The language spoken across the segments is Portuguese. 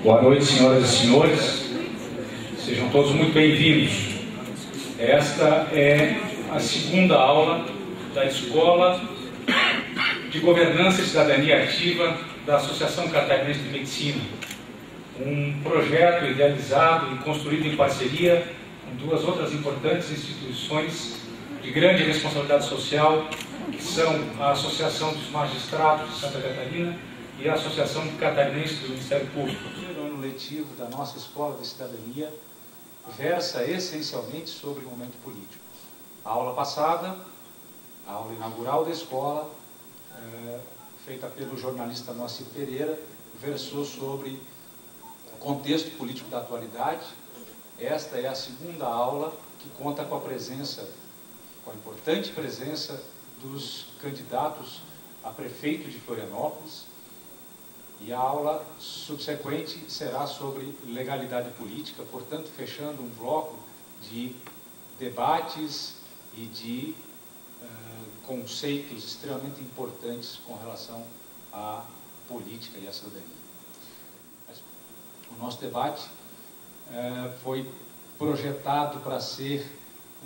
Boa noite, senhoras e senhores. Sejam todos muito bem-vindos. Esta é a segunda aula da Escola de Governança e Cidadania Ativa da Associação Catarinense de Medicina. Um projeto idealizado e construído em parceria com duas outras importantes instituições de grande responsabilidade social, que são a Associação dos Magistrados de Santa Catarina e a Associação Catarinense do Ministério Público. O ano letivo da nossa Escola de Cidadania versa essencialmente sobre o momento político. A aula passada, a aula inaugural da escola, feita pelo jornalista Moacir Pereira, versou sobre o contexto político da atualidade. Esta é a segunda aula que conta com a presença, com a importante presença dos candidatos a prefeito de Florianópolis, e a aula subsequente será sobre legalidade política, portanto, fechando um bloco de debates e de conceitos extremamente importantes com relação à política e à cidadania. O nosso debate foi projetado para ser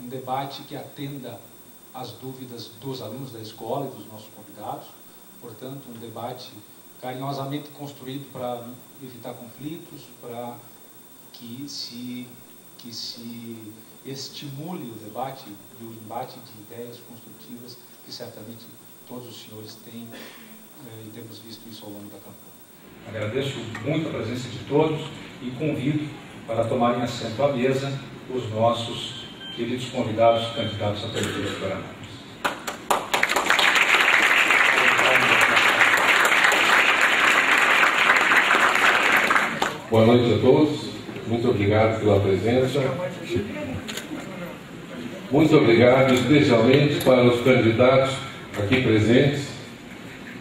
um debate que atenda às dúvidas dos alunos da escola e dos nossos convidados, portanto, um debate carinhosamente construído para evitar conflitos, para que se estimule o debate e o embate de ideias construtivas que certamente todos os senhores têm e temos visto isso ao longo da campanha. Agradeço muito a presença de todos e convido para tomarem assento à mesa os nossos queridos convidados candidatos à prefeitura de Florianópolis. Boa noite a todos, muito obrigado pela presença. Muito obrigado especialmente para os candidatos aqui presentes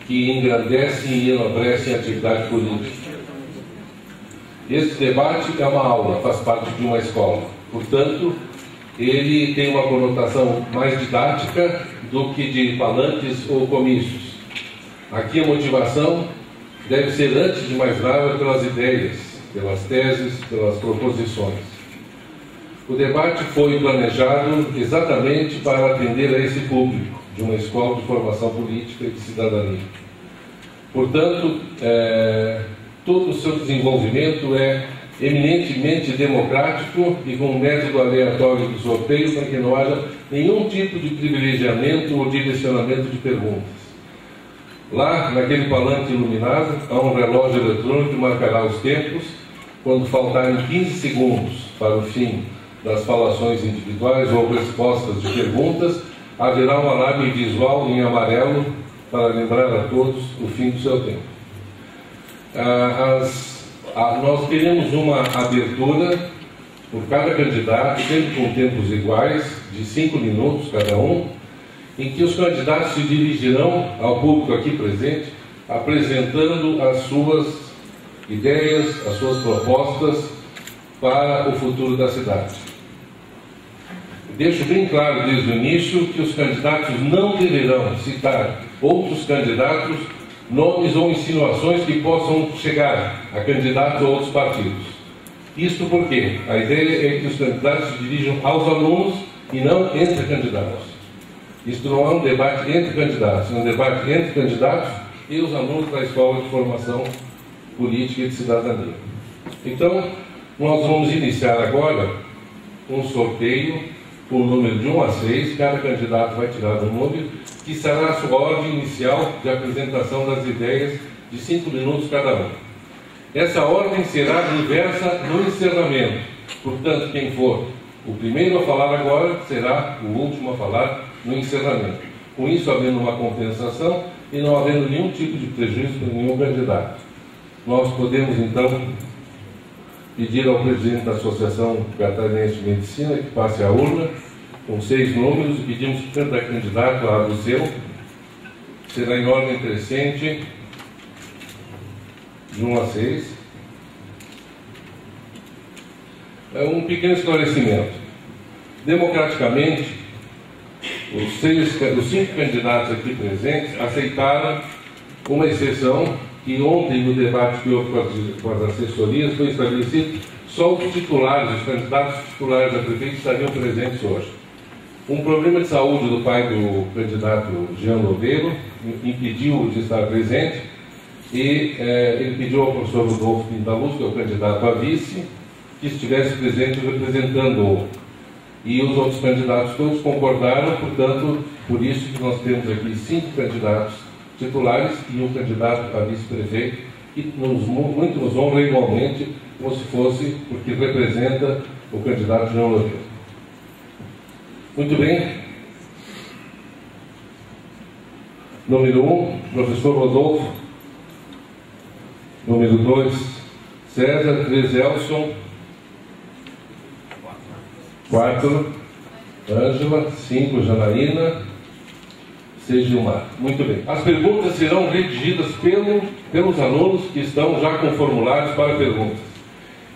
que engrandecem e enobrecem a atividade política. Este debate é uma aula, faz parte de uma escola, portanto, ele tem uma conotação mais didática do que de palanques ou comícios. Aqui a motivação deve ser, antes de mais nada, pelas ideias, pelas teses, pelas proposições. O debate foi planejado exatamente para atender a esse público de uma escola de formação política e de cidadania. Portanto, todo o seu desenvolvimento é eminentemente democrático e com um método aleatório de sorteio para que não haja nenhum tipo de privilegiamento ou direcionamento de perguntas. Lá, naquele palanque iluminado, há um relógio eletrônico que marcará os tempos. Quando faltarem 15 segundos para o fim das falações individuais ou respostas de perguntas, haverá um alarme visual em amarelo para lembrar a todos o fim do seu tempo. Nós teremos uma abertura por cada candidato, sempre com tempos iguais, de 5 minutos cada um, em que os candidatos se dirigirão ao público aqui presente, apresentando as suas ideias, as suas propostas para o futuro da cidade. Deixo bem claro desde o início que os candidatos não deverão citar outros candidatos, nomes ou insinuações que possam chegar a candidatos ou outros partidos. Isto porque a ideia é que os candidatos se dirijam aos alunos e não entre candidatos. Isto não é um debate entre candidatos, é um debate entre candidatos e os alunos da Escola de Formação Política e de Cidadania. Então, nós vamos iniciar agora um sorteio por número de 1 a 6. Cada candidato vai tirar um número, que será a sua ordem inicial de apresentação das ideias de 5 minutos cada um. Essa ordem será inversa no encerramento. Portanto, quem for o primeiro a falar agora será o último a falar no encerramento. Com isso, havendo uma compensação e não havendo nenhum tipo de prejuízo para nenhum candidato. Nós podemos, então, pedir ao presidente da Associação Catarinense de Medicina que passe a urna com 6 números e pedimos que cada candidato abra o seu. Será em ordem crescente, de 1 a 6. Um pequeno esclarecimento. Democraticamente, os 5 candidatos aqui presentes aceitaram uma exceção que ontem, no debate que houve com as assessorias, foi estabelecido só os titulares, os candidatos titulares a prefeito estariam presentes hoje. Um problema de saúde do pai do candidato Jean Louveiro impediu de estar presente e ele pediu ao professor Rodolfo Pintaluz, que é o candidato a vice, que estivesse presente representando-o. E os outros candidatos todos concordaram, portanto, por isso que nós temos aqui 5 candidatos titulares e um candidato a vice-prefeito, que muito nos honra igualmente, como se fosse, porque representa o candidato Jean Louveiro. Muito bem. Número 1, professor Rodolfo. Número 2, César. 3, Elson. 4, Ângela. 5, Janaína. 6, Gilmar. Muito bem. As perguntas serão redigidas pelos alunos que estão já com formulários para perguntas.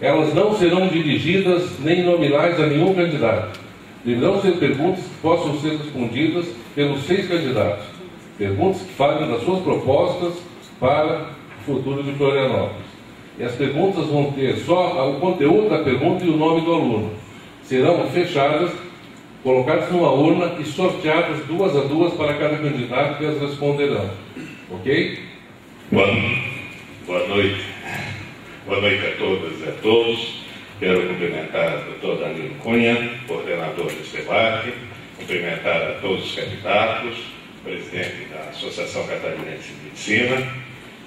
Elas não serão dirigidas nem nominais a nenhum candidato. Deverão ser perguntas que possam ser respondidas pelos 6 candidatos. Perguntas que falem das suas propostas para o futuro de Florianópolis. E as perguntas vão ter só o conteúdo da pergunta e o nome do aluno. Serão fechadas, colocadas numa urna e sorteadas 2 a 2 para cada candidato que as responderão. Ok? Boa noite. Boa noite a todas e a todos. Quero cumprimentar o doutor Danilo Cunha, coordenador deste debate, cumprimentar a todos os candidatos, presidente da Associação Catarinense de Medicina,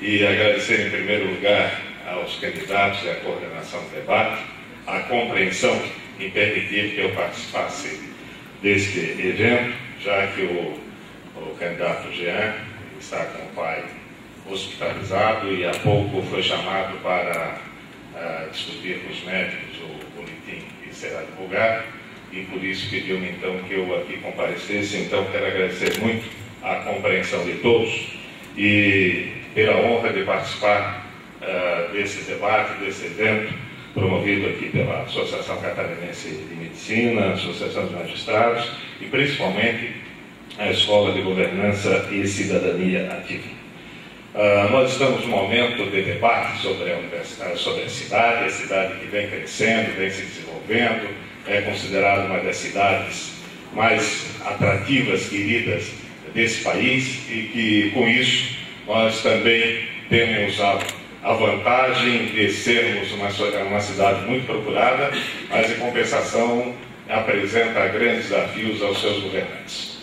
e agradecer em primeiro lugar aos candidatos e à coordenação do debate a compreensão em permitir que eu participasse deste evento, já que o candidato Jean está com o pai hospitalizado e há pouco foi chamado para discutir com os médicos o boletim que será divulgado, e por isso pediu-me então que eu aqui comparecesse. Então quero agradecer muito a compreensão de todos e ter a honra de participar desse debate, desse evento promovido aqui pela Associação Catarinense de Medicina, Associação de Magistrados e principalmente a Escola de Governança e Cidadania Ativa. Nós estamos num momento de debate sobre a universidade, sobre a cidade que vem crescendo, vem se desenvolvendo, é considerada uma das cidades mais atrativas, queridas desse país, e que com isso nós também temos a vantagem de sermos uma cidade muito procurada, mas em compensação apresenta grandes desafios aos seus governantes.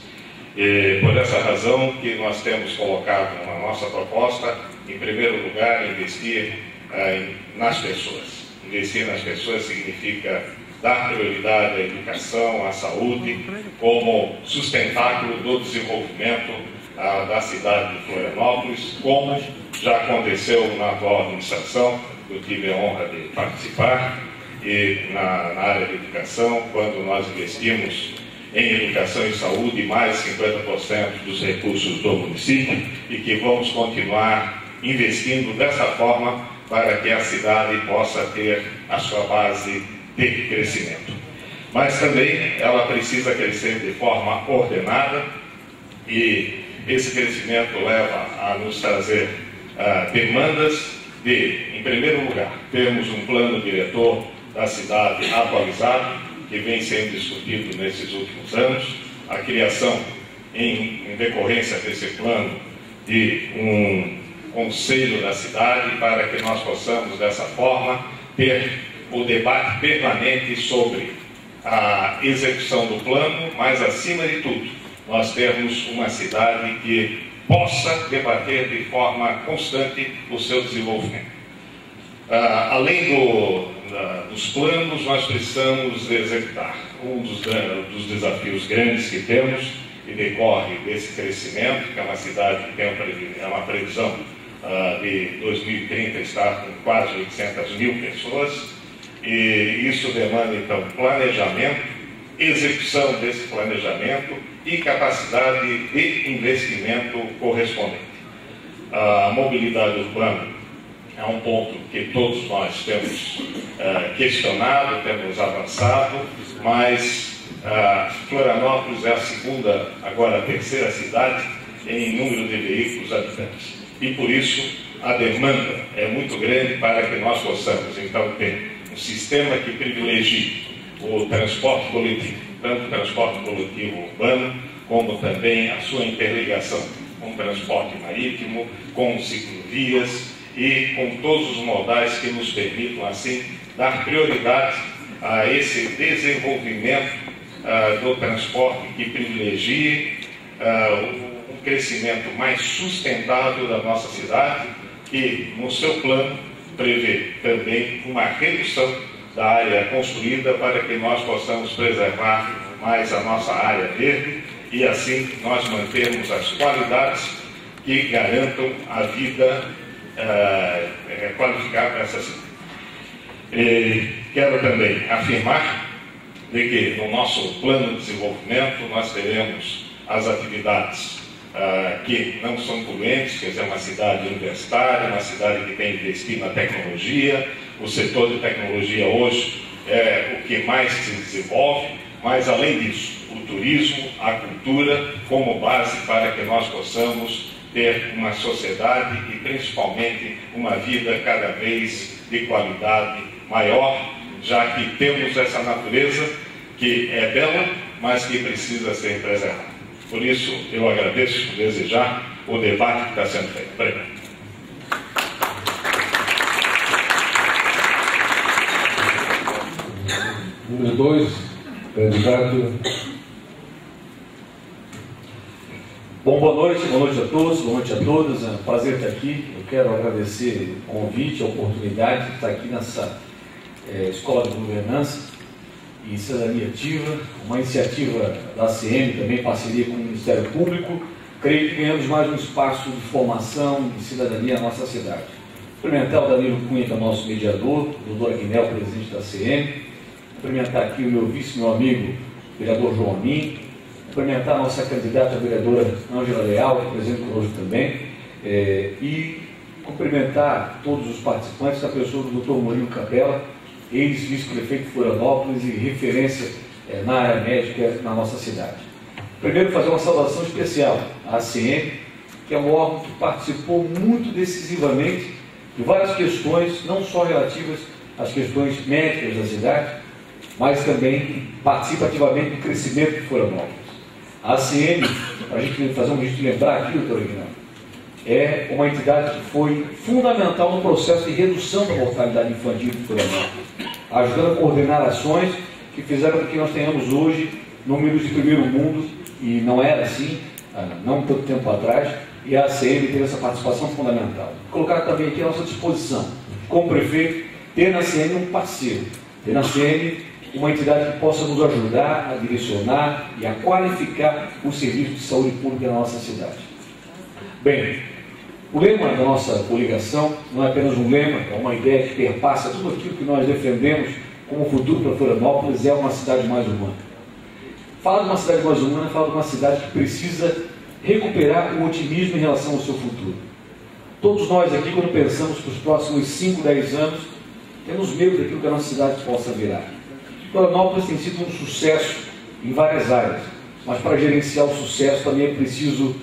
E por essa razão que nós temos colocado na nossa proposta, em primeiro lugar, investir nas pessoas. Investir nas pessoas significa dar prioridade à educação, à saúde, como sustentáculo do desenvolvimento da cidade de Florianópolis, como já aconteceu na atual administração, eu tive a honra de participar, e na área de educação, quando nós investimos em educação e saúde mais de 50% dos recursos do município, e que vamos continuar investindo dessa forma para que a cidade possa ter a sua base de crescimento. Mas também ela precisa crescer de forma ordenada, e esse crescimento leva a nos trazer demandas de, em primeiro lugar, termos um plano diretor da cidade atualizado, que vem sendo discutido nesses últimos anos, a criação, em decorrência desse plano, de um conselho da cidade, para que nós possamos, dessa forma, ter o debate permanente sobre a execução do plano, mas, acima de tudo, nós termos uma cidade que possa debater de forma constante o seu desenvolvimento. Além dos planos, nós precisamos executar. Um dos desafios grandes que temos, e decorre desse crescimento, que é uma cidade que tem uma previsão de 2030 estar com quase 800 mil pessoas, e isso demanda, então, planejamento, execução desse planejamento e capacidade de investimento correspondente. A mobilidade urbana é um ponto que todos nós temos questionado, temos avançado, mas Florianópolis é a segunda, agora a terceira cidade em número de veículos habitantes. E por isso a demanda é muito grande para que nós possamos, então, ter um sistema que privilegie o transporte coletivo, tanto o transporte coletivo urbano, como também a sua interligação com o transporte marítimo, com ciclovias e com todos os modais que nos permitam, assim, dar prioridade a esse desenvolvimento do transporte que privilegie um crescimento mais sustentável da nossa cidade, que no seu plano prevê também uma redução da área construída para que nós possamos preservar mais a nossa área verde e assim nós mantermos as qualidades que garantam a vida qualificada dessa cidade. Quero também afirmar de que no nosso plano de desenvolvimento nós teremos as atividades que não são poluentes, quer dizer, uma cidade universitária, uma cidade que tem investido na tecnologia. O setor de tecnologia hoje é o que mais se desenvolve, mas além disso, o turismo, a cultura como base para que nós possamos ter uma sociedade e principalmente uma vida cada vez de qualidade maior, já que temos essa natureza que é bela, mas que precisa ser preservada. Por isso, eu agradeço por desejar o debate que está sendo feito. Obrigado. Número 2, candidato. Bom, boa noite a todos, boa noite a todas. É um prazer estar aqui. Eu quero agradecer o convite, a oportunidade de estar aqui nessa Escola de Governança e Cidadania Ativa, uma iniciativa da ACM, também em parceria com o Ministério Público. Creio que ganhamos mais um espaço de formação e cidadania na nossa cidade. Cumprimentar o Danilo Cunha, que é o nosso mediador, o doutor Aguinel, presidente da ACM. Cumprimentar aqui o meu vice, meu amigo, o vereador João Amin. Cumprimentar a nossa candidata, a vereadora Ângela Leal, que é presente conosco também. E cumprimentar todos os participantes, a pessoa do doutor Murilo Capella, ex-vice-prefeito de Florianópolis e referência na área médica na nossa cidade. Primeiro, fazer uma saudação especial à ACM, que é um órgão que participou muito decisivamente de várias questões, não só relativas às questões médicas da cidade, mas também participa ativamente do crescimento de Florianópolis. A ACM, para a gente fazer um registro de lembrar aqui, doutor Aguinaldo, é uma entidade que foi fundamental no processo de redução da mortalidade infantil de Florianópolis, ajudando a coordenar ações que fizeram com que nós tenhamos hoje números de primeiro mundo, e não era assim, não tanto tempo atrás, e a ACM teve essa participação fundamental. Colocar também aqui à nossa disposição, como prefeito, ter na ACM um parceiro, ter na ACM uma entidade que possa nos ajudar a direcionar e a qualificar o serviço de saúde pública na nossa cidade. Bem, o lema da nossa coligação não é apenas um lema, é uma ideia que perpassa tudo aquilo que nós defendemos como futuro para Florianópolis, é uma cidade mais humana. Fala de uma cidade mais humana, fala de uma cidade que precisa recuperar o otimismo em relação ao seu futuro. Todos nós aqui, quando pensamos para os próximos 5, 10 anos, temos medo daquilo que a nossa cidade possa virar. Florianópolis tem sido um sucesso em várias áreas, mas para gerenciar o sucesso também é preciso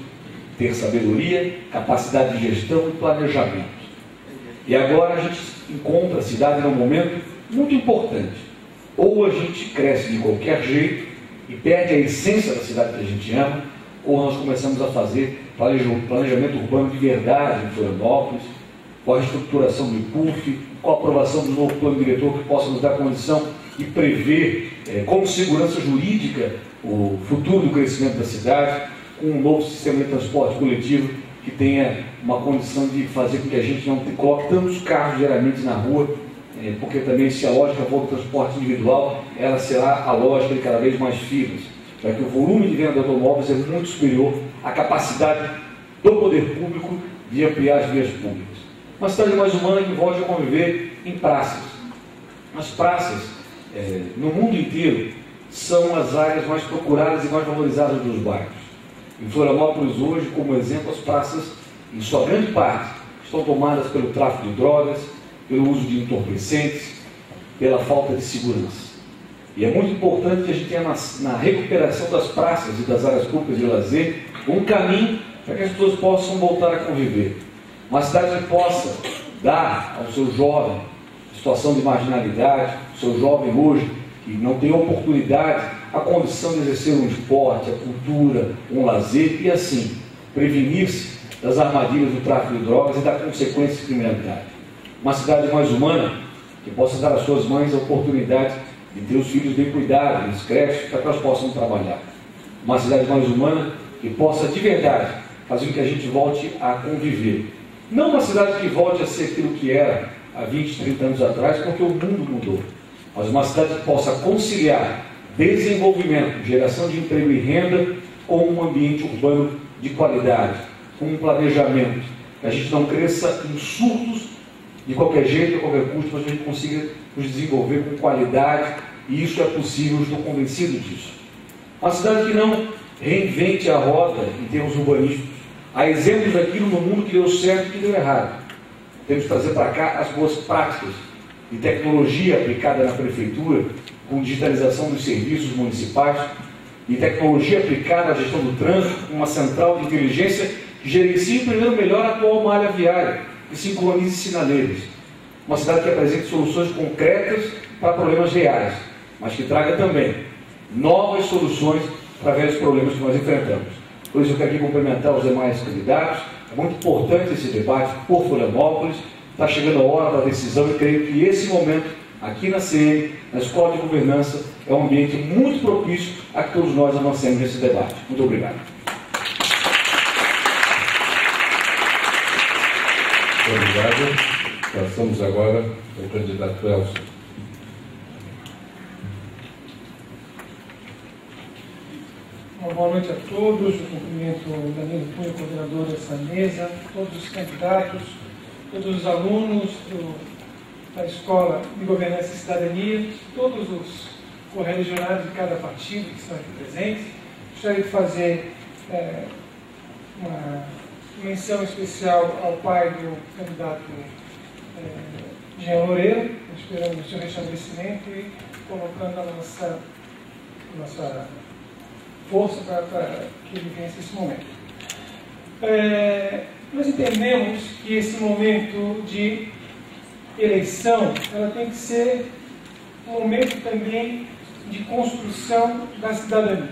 ter sabedoria, capacidade de gestão e planejamento. E agora a gente encontra a cidade num momento muito importante. Ou a gente cresce de qualquer jeito e perde a essência da cidade que a gente ama, ou nós começamos a fazer planejamento urbano de verdade em Florianópolis, com a reestruturação do IPUF, com a aprovação do novo plano diretor que possa nos dar condição de prever com segurança jurídica o futuro do crescimento da cidade, com um novo sistema de transporte coletivo que tenha uma condição de fazer com que a gente não coloque tantos carros diariamente na rua, porque também se a lógica for do transporte individual, ela será a lógica de cada vez mais filas, já que o volume de venda de automóveis é muito superior à capacidade do poder público de ampliar as vias públicas. Uma cidade mais humana que volte a conviver em praças. As praças, no mundo inteiro, são as áreas mais procuradas e mais valorizadas dos bairros. Em Florianópolis hoje, como exemplo, as praças, em sua grande parte, estão tomadas pelo tráfico de drogas, pelo uso de entorpecentes, pela falta de segurança. E é muito importante que a gente tenha na recuperação das praças e das áreas públicas de lazer um caminho para que as pessoas possam voltar a conviver. Uma cidade que possa dar ao seu jovem situação de marginalidade, ao seu jovem hoje que não tem oportunidade, a condição de exercer um esporte, a cultura, um lazer e assim prevenir-se das armadilhas do tráfico de drogas e da consequência de criminalidade. Uma cidade mais humana que possa dar às suas mães a oportunidade de ter os filhos bem cuidados, nas creches, para que elas possam trabalhar. Uma cidade mais humana que possa de verdade fazer com que a gente volte a conviver. Não uma cidade que volte a ser aquilo que era há 20, 30 anos atrás, porque o mundo mudou. Mas uma cidade que possa conciliar desenvolvimento, geração de emprego e renda com um ambiente urbano de qualidade, com um planejamento, que a gente não cresça em surtos de qualquer jeito, a qualquer custo, mas a gente consiga nos desenvolver com qualidade, e isso é possível, eu estou convencido disso. Uma cidade que não reinvente a roda em termos urbanísticos. Há exemplos daquilo no mundo que deu certo e que deu errado. Temos que trazer para cá as boas práticas de tecnologia aplicada na prefeitura, com digitalização dos serviços municipais, e tecnologia aplicada à gestão do trânsito, com uma central de inteligência que gerencie primeiro melhor a atual malha viária e sincronize sinaleiros. Uma cidade que apresente soluções concretas para problemas reais, mas que traga também novas soluções para velhos problemas que nós enfrentamos. Por isso eu quero aqui cumprimentar os demais candidatos. É muito importante esse debate por Florianópolis. Está chegando a hora da decisão e creio que esse momento, aqui na CM, na Escola de Governança, é um ambiente muito propício a que todos nós avancemos nesse debate. Muito obrigado. Muito obrigado. Passamos agora ao candidato Elson. Uma boa noite a todos. Eu cumprimento o Danilo Cunha, coordenador dessa mesa, todos os candidatos, todos os alunos da Escola de Governança e Cidadania, todos os correligionários de cada partido que estão aqui presentes. Gostaria de fazer uma menção especial ao pai do candidato Jean Loureiro, esperando o seu restabelecimento e colocando a nossa força para que ele vença esse momento. Nós entendemos que esse momento de eleição ela tem que ser um momento também de construção da cidadania.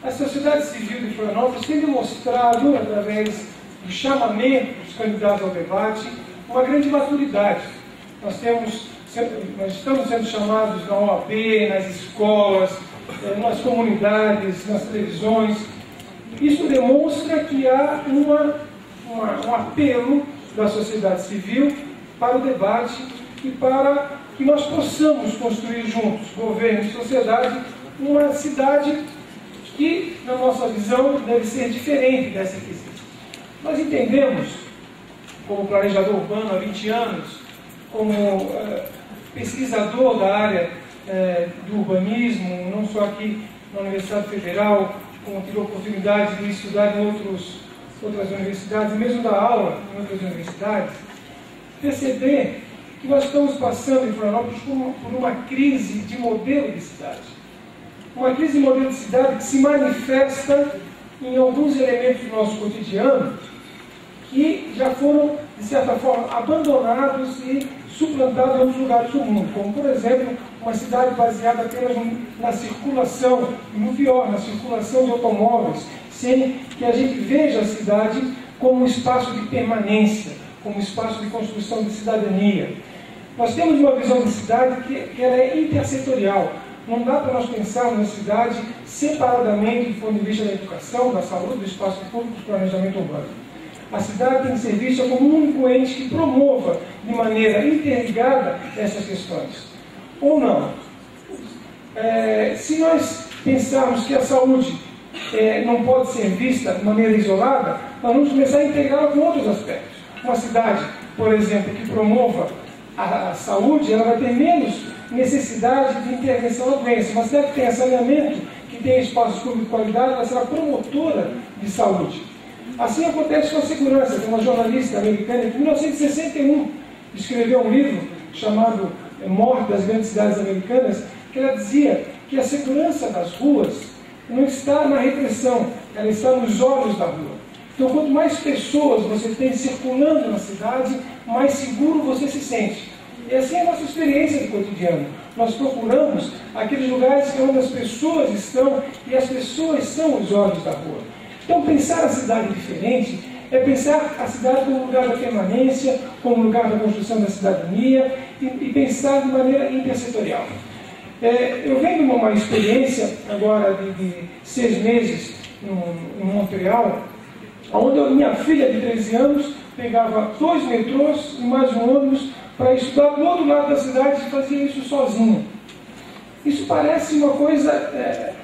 A sociedade civil de Florianópolis tem demonstrado, através do chamamento dos candidatos ao debate, uma grande maturidade. Nós estamos sendo chamados na OAB, nas escolas, nas comunidades, nas televisões. Isso demonstra que há um apelo da sociedade civil para o debate e para que nós possamos construir juntos, governo e sociedade, uma cidade que, na nossa visão, deve ser diferente dessa que existe. Nós entendemos, como planejador urbano há 20 anos, como pesquisador da área do urbanismo, não só aqui na Universidade Federal, como tive a oportunidade de estudar em outras universidades, e mesmo dar aula em outras universidades, perceber que nós estamos passando em Florianópolis por uma crise de modelo de cidade. Uma crise de modelo de cidade que se manifesta em alguns elementos do nosso cotidiano que já foram, de certa forma, abandonados e suplantados em outros lugares do mundo, como, por exemplo, uma cidade baseada apenas na circulação, e no pior, na circulação de automóveis, sem que a gente veja a cidade como um espaço de permanência, como um espaço de construção de cidadania. Nós temos uma visão de cidade que ela é intersetorial. Não dá para nós pensarmos na cidade separadamente do ponto de vista da educação, da saúde, do espaço público, do planejamento urbano. A cidade tem que ser vista como um único ente que promova de maneira interligada essas questões. Ou não? Se nós pensarmos que a saúde não pode ser vista de maneira isolada, nós vamos começar a integrá-la com outros aspectos. Uma cidade, por exemplo, que promova a saúde, ela vai ter menos necessidade de intervenção na doença. Uma cidade que tem saneamento, que tem espaços públicos de qualidade, ela será promotora de saúde. Assim acontece com a segurança. Tem uma jornalista americana que, em 1961, escreveu um livro chamado Morte das Grandes Cidades Americanas, que ela dizia que a segurança das ruas não está na repressão, ela está nos olhos da rua. Então, quanto mais pessoas você tem circulando na cidade, mais seguro você se sente. E assim é a nossa experiência de cotidiano. Nós procuramos aqueles lugares onde as pessoas estão e as pessoas são os olhos da rua. Então, pensar a cidade diferente é pensar a cidade como lugar da permanência, como lugar da construção da cidadania e pensar de maneira intersetorial. Eu venho de uma experiência agora de 6 meses em Montreal, onde a minha filha de 13 anos pegava 2 metrôs e mais um ônibus para estudar do outro lado da cidade e fazia isso sozinha. Isso parece uma coisa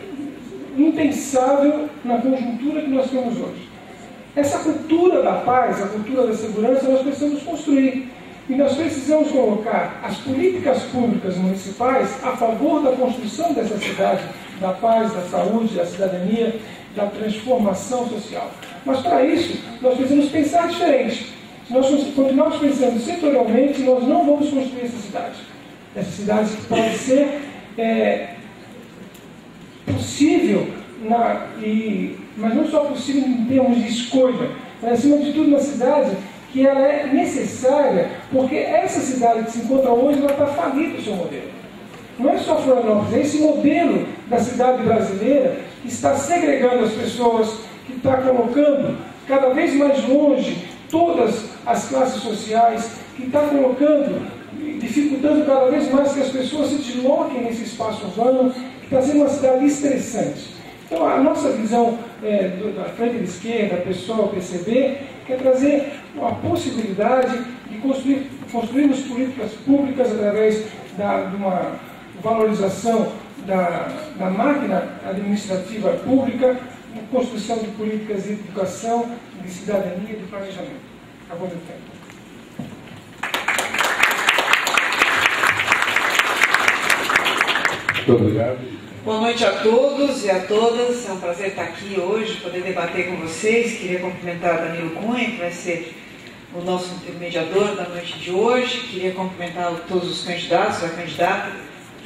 impensável na conjuntura que nós temos hoje. Essa cultura da paz, a cultura da segurança, nós precisamos construir. E nós precisamos colocar as políticas públicas municipais a favor da construção dessa cidade, da paz, da saúde, da cidadania, da transformação social. Mas para isso, nós precisamos pensar diferente. Se nós continuarmos pensando setorialmente, nós não vamos construir essa cidade. Essa cidade pode ser possível, mas não só possível em termos de escolha, mas acima de tudo uma cidade que ela é necessária, porque essa cidade que se encontra hoje, ela está falida o seu modelo. Não é só Florianópolis, é esse modelo da cidade brasileira que está segregando as pessoas, que está colocando cada vez mais longe todas as classes sociais, que está colocando, dificultando cada vez mais que as pessoas se desloquem nesse espaço urbano, que está sendo uma cidade estressante. Então, a nossa visão da frente da esquerda, pessoal, PCB, quer trazer a possibilidade de construirmos políticas públicas através de uma valorização da máquina administrativa pública, construção de políticas de educação, de cidadania e de planejamento. Acabou meu tempo. Muito obrigado. Boa noite a todos e a todas. É um prazer estar aqui hoje, poder debater com vocês. Queria cumprimentar Danilo Cunha, que vai ser o nosso intermediador da noite de hoje. Queria cumprimentar todos os candidatos e a candidata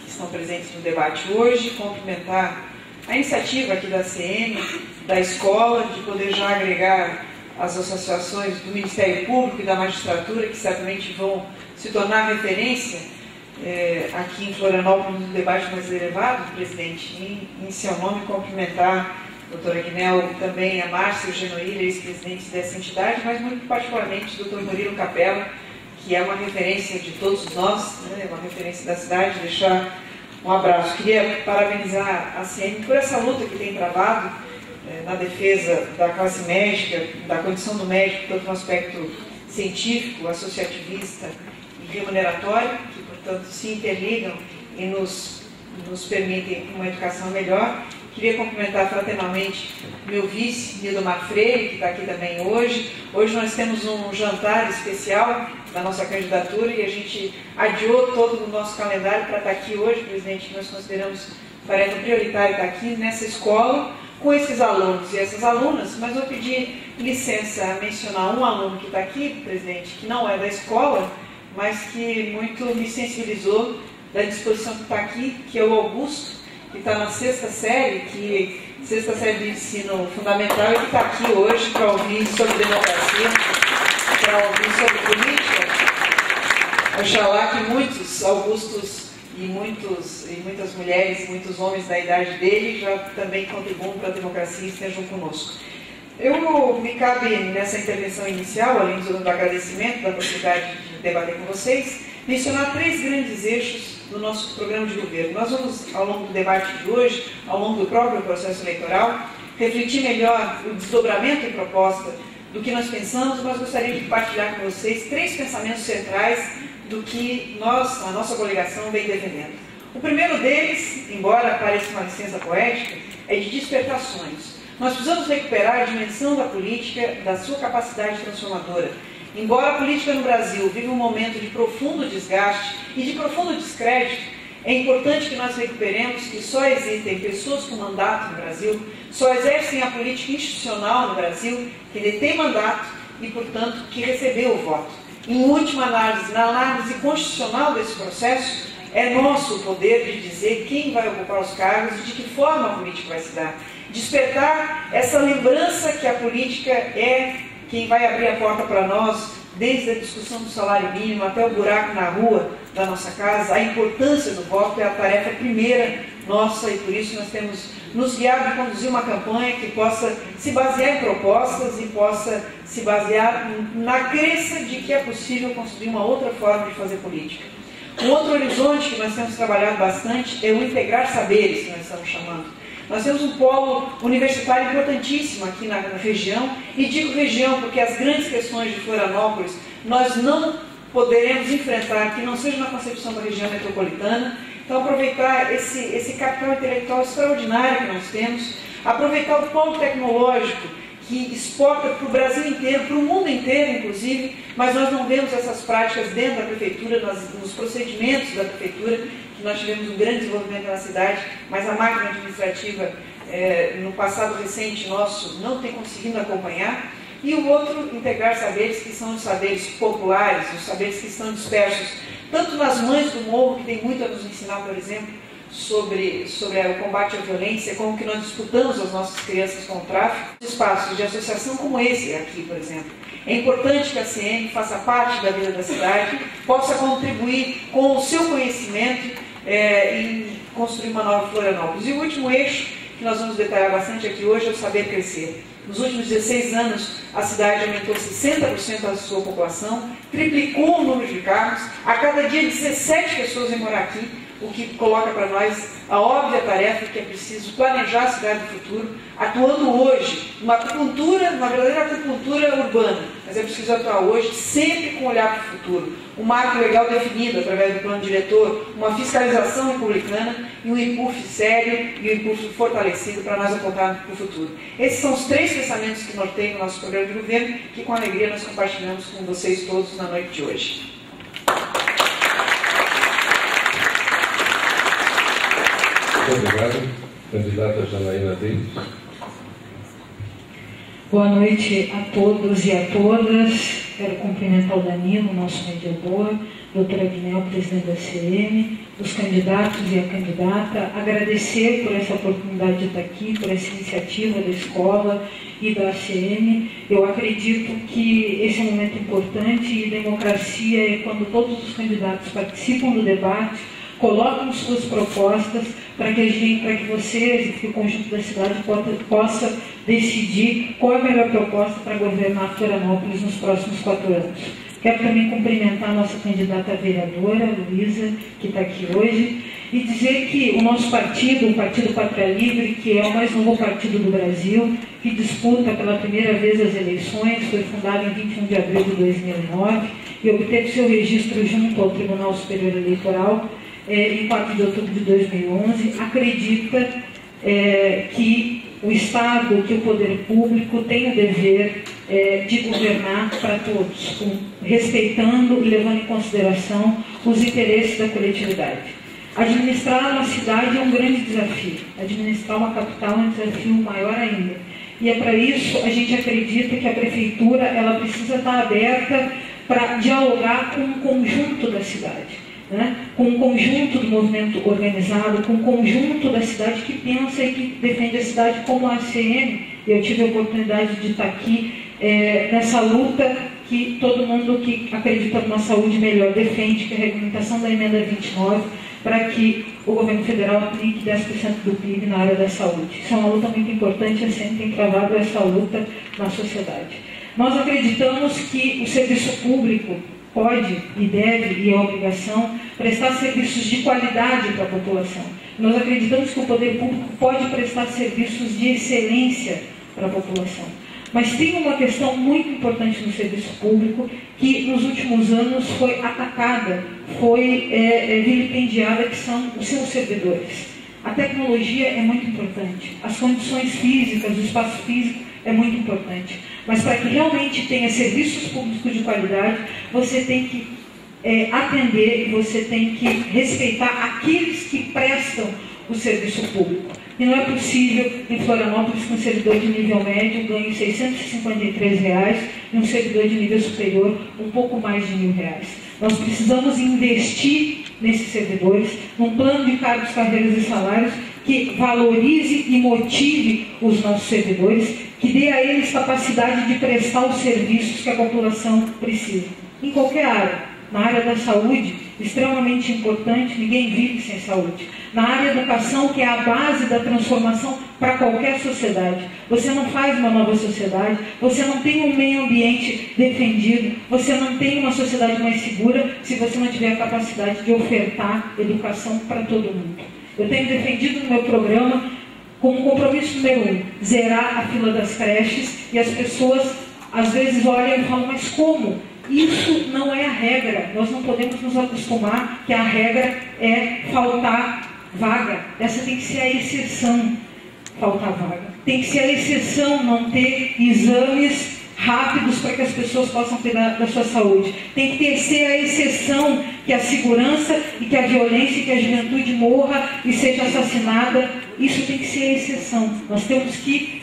que estão presentes no debate hoje. Cumprimentar a iniciativa aqui da CM, da escola, de poder já agregar as associações do Ministério Público e da magistratura, que certamente vão se tornar referência aqui em Florianópolis, no debate mais elevado, presidente. Em seu nome, cumprimentar a doutora Guinel, também a Márcia e o Genoíra, ex-presidentes dessa entidade, mas muito particularmente o doutor Murilo Capella, que é uma referência de todos nós, uma referência da cidade. Deixar um abraço. Queria parabenizar a CM por essa luta que tem travado na defesa da classe médica, da condição do médico, tanto no aspecto científico, associativista e remuneratório, que, portanto, se interligam e nos permitem uma educação melhor. Queria cumprimentar fraternalmente meu vice, Nildomar Freire, que está aqui também hoje. Hoje nós temos um jantar especial da nossa candidatura e a gente adiou todo o nosso calendário para estar aqui hoje, presidente. Nós consideramos tarefa prioritária estar aqui nessa escola com esses alunos e essas alunas, mas vou pedir licença a mencionar um aluno que está aqui, presidente, que não é da escola, mas que muito me sensibilizou da disposição que está aqui, que é o Augusto, que está na 6ª série, sexta série de ensino fundamental, e que está aqui hoje para ouvir sobre democracia, para ouvir sobre política. Oxalá que muitos Augustos e muitas mulheres, muitos homens da idade dele já também contribuam para a democracia e estejam conosco. Me cabe nessa intervenção inicial, além do agradecimento da possibilidade de debater com vocês, mencionar 3 grandes eixos do nosso programa de governo. Nós vamos, ao longo do debate de hoje, ao longo do próprio processo eleitoral, refletir melhor o desdobramento e proposta do que nós pensamos, mas gostaria de partilhar com vocês 3 pensamentos centrais do que a nossa coligação vem defendendo. O primeiro deles, embora pareça uma licença poética, é de despertar sonhos. Nós precisamos recuperar a dimensão da política, da sua capacidade transformadora. Embora a política no Brasil viva um momento de profundo desgaste e de profundo descrédito, é importante que nós recuperemos que só existem pessoas com mandato no Brasil, só exercem a política institucional no Brasil, que detém mandato e, portanto, que recebeu o voto. Em última análise, na análise constitucional desse processo, É nosso o poder de dizer quem vai ocupar os cargos e de que forma a política vai se dar. Despertar essa lembrança que a política é quem vai abrir a porta para nós, desde a discussão do salário mínimo até o buraco na rua da nossa casa. A importância do voto é a tarefa primeira nossa e por isso nós temos nos guiado e conduzir uma campanha que possa se basear em propostas e possa se basear na crença de que é possível construir uma outra forma de fazer política. Um outro horizonte que nós temos trabalhado bastante é o integrar saberes, que nós estamos chamando. Nós temos um polo universitário importantíssimo aqui na região, e digo região porque as grandes questões de Florianópolis nós não poderemos enfrentar que não seja na concepção da região metropolitana. Então, aproveitar esse capital intelectual extraordinário que nós temos, aproveitar o polo tecnológico que exporta para o Brasil inteiro, para o mundo inteiro, inclusive, mas nós não vemos essas práticas dentro da prefeitura, nos procedimentos da prefeitura, que nós tivemos um grande desenvolvimento na cidade, mas a máquina administrativa, no passado recente nosso, não tem conseguido acompanhar. E o outro, integrar saberes, que são os saberes populares, os saberes que estão dispersos, tanto nas mães do morro, que tem muito a nos ensinar, por exemplo, sobre o combate à violência, como que nós disputamos as nossas crianças com o tráfico, espaços de associação como esse aqui, por exemplo. É importante que a CM faça parte da vida da cidade, possa contribuir com o seu conhecimento em construir uma nova Florianópolis. E o último eixo, que nós vamos detalhar bastante aqui hoje, é o saber crescer. Nos últimos 16 anos, a cidade aumentou 60% da sua população, triplicou o número de carros, a cada dia 17 pessoas vêm morar aqui, o que coloca para nós a óbvia tarefa que é preciso planejar a cidade do futuro, atuando hoje numa acupuntura, uma verdadeira acupuntura urbana, mas é preciso atuar hoje sempre com um olhar para o futuro, um marco legal definido através do plano diretor, uma fiscalização republicana e um impulso sério e um impulso fortalecido para nós apontarmos para o futuro. Esses são os 3 pensamentos que norteiam o nosso programa de governo, que com alegria nós compartilhamos com vocês todos na noite de hoje. Muito obrigado. Candidata Janaína Davis. Boa noite a todos e a todas. Quero cumprimentar o Danilo, nosso mediador, doutora Guinel, presidente da CM, os candidatos e a candidata, agradecer por essa oportunidade de estar aqui, por essa iniciativa da escola e da ACM. Eu acredito que esse é um momento importante e democracia é quando todos os candidatos participam do debate, colocam suas propostas para que vocês e que o conjunto da cidade possa decidir qual é a melhor proposta para governar Florianópolis nos próximos 4 anos. Quero também cumprimentar a nossa candidata vereadora, Luísa, que está aqui hoje, e dizer que o nosso partido, o Partido Pátria Livre, que é o mais novo partido do Brasil, que disputa pela primeira vez as eleições, foi fundado em 21 de abril de 2009 e obteve seu registro junto ao Tribunal Superior Eleitoral em 4 de outubro de 2011, acredita que o Estado, que o poder público tem o dever de governar para todos, respeitando e levando em consideração os interesses da coletividade. Administrar uma cidade é um grande desafio, administrar uma capital é um desafio maior ainda. E é para isso a gente acredita que a prefeitura ela precisa estar aberta para dialogar com o conjunto da cidade. Com o conjunto do movimento organizado, com o conjunto da cidade que pensa e que defende a cidade como a ACM. Eu tive a oportunidade de estar aqui nessa luta que todo mundo que acredita numa saúde melhor defende, que é a regulamentação da emenda 29, para que o governo federal aplique 10% do PIB na área da saúde. Isso é uma luta muito importante, a ACM tem travado essa luta na sociedade. Nós acreditamos que o serviço público pode e deve, e é obrigação, prestar serviços de qualidade para a população. Nós acreditamos que o poder público pode prestar serviços de excelência para a população. Mas tem uma questão muito importante no serviço público que nos últimos anos foi atacada, foi vilipendiada, que são os seus servidores. A tecnologia é muito importante, as condições físicas, o espaço físico é muito importante. Mas para que realmente tenha serviços públicos de qualidade, você tem que atender, você tem que respeitar aqueles que prestam o serviço público. E não é possível, em Florianópolis, que um servidor de nível médio ganhe R$ 653 e um servidor de nível superior um pouco mais de R$ 1.000. Nós precisamos investir nesses servidores, num plano de cargos, carreiras e salários que valorize e motive os nossos servidores, que dê a eles capacidade de prestar os serviços que a população precisa, em qualquer área. Na área da saúde, extremamente importante, ninguém vive sem saúde. Na área da educação, que é a base da transformação para qualquer sociedade. Você não faz uma nova sociedade, você não tem um meio ambiente defendido, você não tem uma sociedade mais segura se você não tiver a capacidade de ofertar educação para todo mundo. Eu tenho defendido no meu programa, como compromisso número 1, zerar a fila das creches, e as pessoas às vezes olham e falam, mas como? Isso não é a regra. Nós não podemos nos acostumar que a regra é faltar vaga. Essa tem que ser a exceção, faltar vaga. Tem que ser a exceção não ter exames rápidos para que as pessoas possam cuidar da sua saúde. Tem que ser a exceção que a segurança e que a violência e que a juventude morra e seja assassinada. Isso tem que ser a exceção. Nós temos que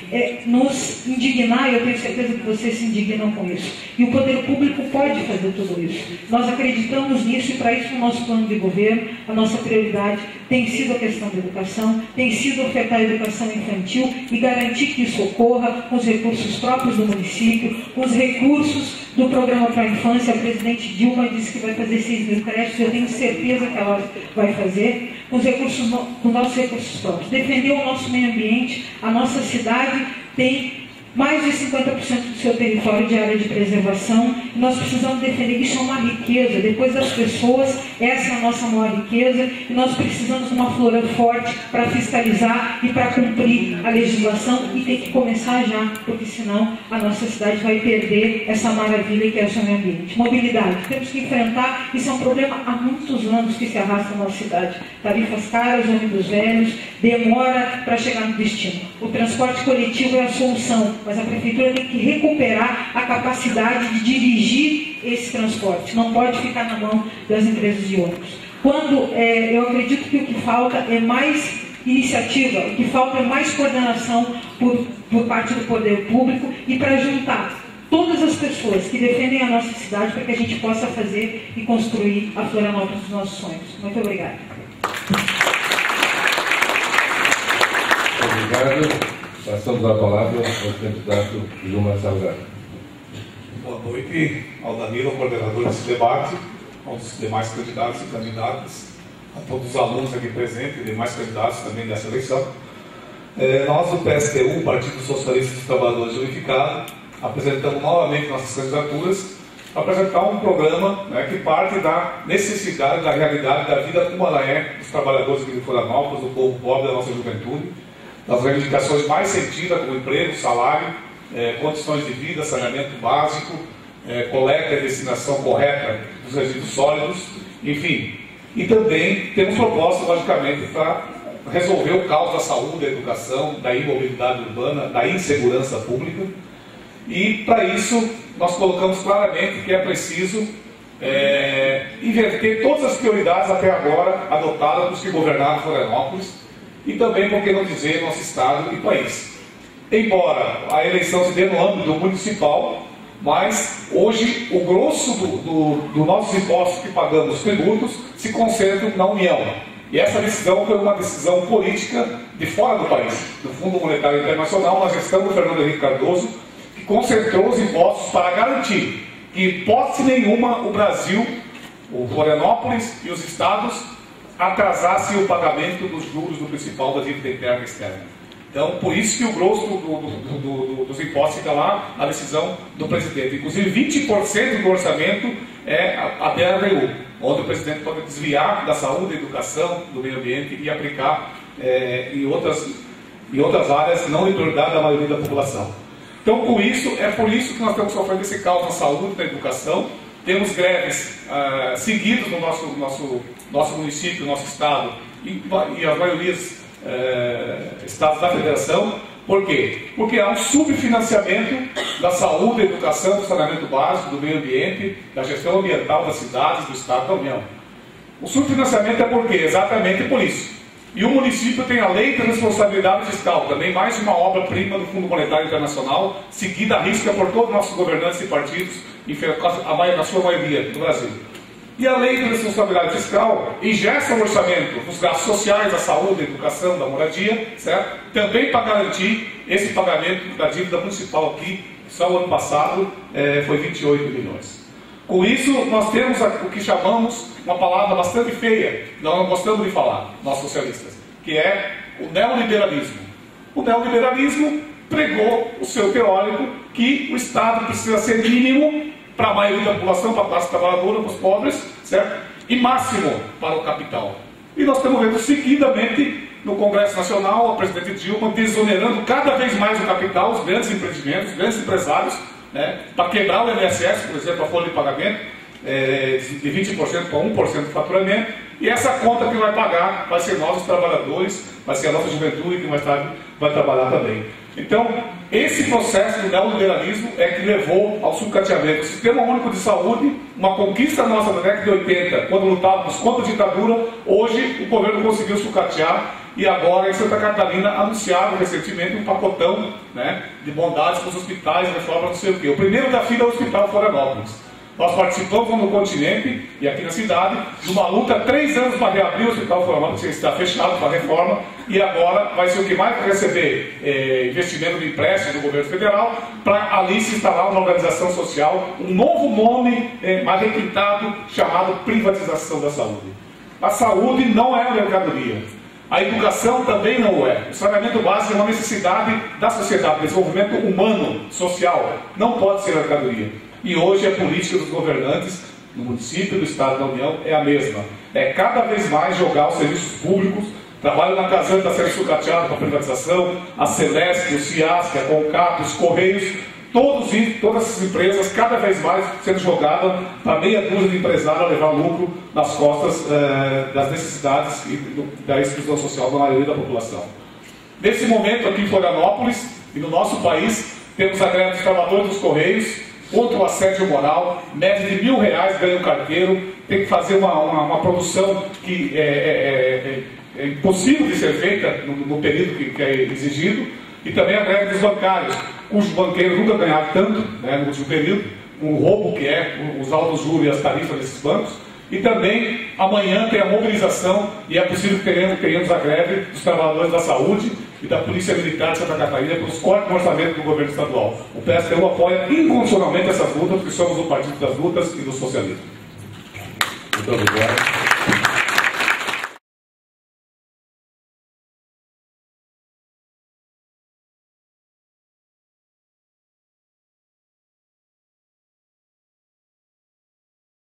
nos indignar, e eu tenho certeza que vocês se indignam com isso. E o poder público pode fazer tudo isso. Nós acreditamos nisso, e para isso no nosso plano de governo, a nossa prioridade tem sido a questão da educação, tem sido ofertar a educação infantil e garantir que isso ocorra com os recursos próprios do município, com os recursos do Programa para a Infância. A presidente Dilma disse que vai fazer 6.000 creches, eu tenho certeza que ela vai fazer, com os nossos recursos próprios. Defender o nosso meio ambiente. A nossa cidade tem mais de 50% do seu território de área de preservação, e nós precisamos defender. Isso é uma riqueza. Depois das pessoas, essa é a nossa maior riqueza, e nós precisamos de uma flora forte para fiscalizar e para cumprir a legislação, e tem que começar já, porque senão a nossa cidade vai perder essa maravilha que é o seu meio ambiente. Mobilidade, temos que enfrentar, isso é um problema há muitos anos que se arrasta na nossa cidade. Tarifas caras, ônibus velhos, demora para chegar no destino. O transporte coletivo é a solução, mas a prefeitura tem que recuperar a capacidade de dirigir esse transporte. Não pode ficar na mão das empresas de ônibus. Eu acredito que o que falta é mais iniciativa, o que falta é mais coordenação por parte do poder público, e para juntar todas as pessoas que defendem a nossa cidade para que a gente possa fazer e construir a Florianópolis dos nossos sonhos. Muito obrigada. Obrigado. Passamos a palavra ao candidato Gilmar Salgado. Boa noite ao Danilo, coordenador desse debate, aos demais candidatos e candidatas, a todos os alunos aqui presentes e demais candidatos também dessa eleição. Nós, do PSTU, Partido Socialista dos Trabalhadores Unificado, apresentamos novamente nossas candidaturas para apresentar um programa, que parte da necessidade, da realidade da vida como ela é dos trabalhadores aqui de Florianópolis, do povo pobre, da nossa juventude, das reivindicações mais sentidas, como emprego, salário, condições de vida, saneamento básico, coleta e destinação correta dos resíduos sólidos, enfim. E também temos propostas, logicamente, para resolver o caos da saúde, da educação, da imobilidade urbana, da insegurança pública. E, para isso, nós colocamos claramente que é preciso inverter todas as prioridades até agora adotadas pelos que governaram Florianópolis, e também, por que não dizer, nosso Estado e país. Embora a eleição se dê no âmbito municipal, mas hoje o grosso dos nossos impostos que pagamos, tributos, se concentram na União. E essa decisão foi uma decisão política de fora do país, do Fundo Monetário Internacional, na gestão do Fernando Henrique Cardoso, que concentrou os impostos para garantir que, em hipótese nenhuma, o Brasil, o Florianópolis e os estados atrasasse o pagamento dos juros do principal da dívida interna e externa. Então, por isso que o grosso dos impostos fica lá na decisão do presidente. Inclusive, 20% do orçamento é a DRU, onde o presidente pode desviar da saúde, da educação, do meio ambiente e aplicar em outras áreas não de prioridade da maioria da população. Então, por isso que nós estamos sofrendo esse caos na saúde, na educação. Temos greves seguidas no nosso município, no nosso estado e as maiorias estados da federação. Por quê? Porque há um subfinanciamento da saúde, da educação, do saneamento básico, do meio ambiente, da gestão ambiental das cidades, do estado da União. O subfinanciamento é por quê? Exatamente por isso. E o município tem a lei de responsabilidade fiscal, também mais uma obra-prima do Fundo Monetário Internacional, seguida à risca por todos os nossos governantes e partidos, na sua maioria, do Brasil. E a lei de responsabilidade fiscal ingessa o orçamento dos gastos sociais, da saúde, da educação, da moradia, certo? Também para garantir esse pagamento da dívida municipal aqui, só o ano passado foi 28 milhões. Com isso, nós temos o que chamamos, uma palavra bastante feia, nós não gostamos de falar, nós socialistas, que é o neoliberalismo. O neoliberalismo pregou o seu teórico que o Estado precisa ser mínimo para a maioria da população, para a classe trabalhadora, para os pobres, certo? E máximo para o capital. E nós estamos vendo seguidamente no Congresso Nacional a presidente Dilma desonerando cada vez mais o capital, os grandes empreendimentos, os grandes empresários, né? Para quebrar o INSS, por exemplo, a folha de pagamento, de 20% para 1% do faturamento, e essa conta que vai pagar vai ser nós, os trabalhadores, vai ser a nossa juventude que mais tarde vai trabalhar também. Então, esse processo do neoliberalismo é que levou ao sucateamento do Sistema Único de Saúde, uma conquista nossa da década de 80, quando lutávamos contra a ditadura. Hoje o governo conseguiu sucatear e agora em Santa Catarina anunciaram recentemente um pacotão, né, de bondades para os hospitais, reforma, não sei o quê. O primeiro da fila é o Hospital Florianópolis. Nós participamos no continente e aqui na cidade de uma luta 3 anos para reabrir o Hospital Florianópolis, que está fechado para reforma, e agora vai ser o que mais vai receber investimento de empréstimo do governo federal, para ali se instalar uma organização social, um novo nome mais requintado, chamado privatização da saúde. A saúde não é uma mercadoria. A educação também não é. O saneamento básico é uma necessidade da sociedade, desenvolvimento humano, social. Não pode ser mercadoria. E hoje a política dos governantes, no município, do Estado e da União, é a mesma. É cada vez mais jogar os serviços públicos. Trabalho na Casan está sendo sucateado com a privatização, a Celeste, o CIASC, a Concap, os Correios, todas essas empresas cada vez mais sendo jogadas para meia dúzia de empresários levar lucro nas costas das necessidades e da exclusão social da maioria da população. Nesse momento aqui em Florianópolis e no nosso país, temos a greve dos trabalhadores dos Correios, contra o assédio moral, média de R$1.000 ganha o carteiro, tem que fazer uma produção que é impossível de ser feita no período que é exigido, e também a greve dos bancários, cujos banqueiros nunca ganharam tanto, né, no último período, um roubo que é os altos juros e as tarifas desses bancos, e também amanhã tem a mobilização, e é possível que tenhamos a greve dos trabalhadores da saúde e da Polícia Militar de Santa Catarina pelos cortes no orçamento do governo estadual. O PSTU apoia incondicionalmente essas lutas, porque somos o partido das lutas e do socialismo. Muito obrigado.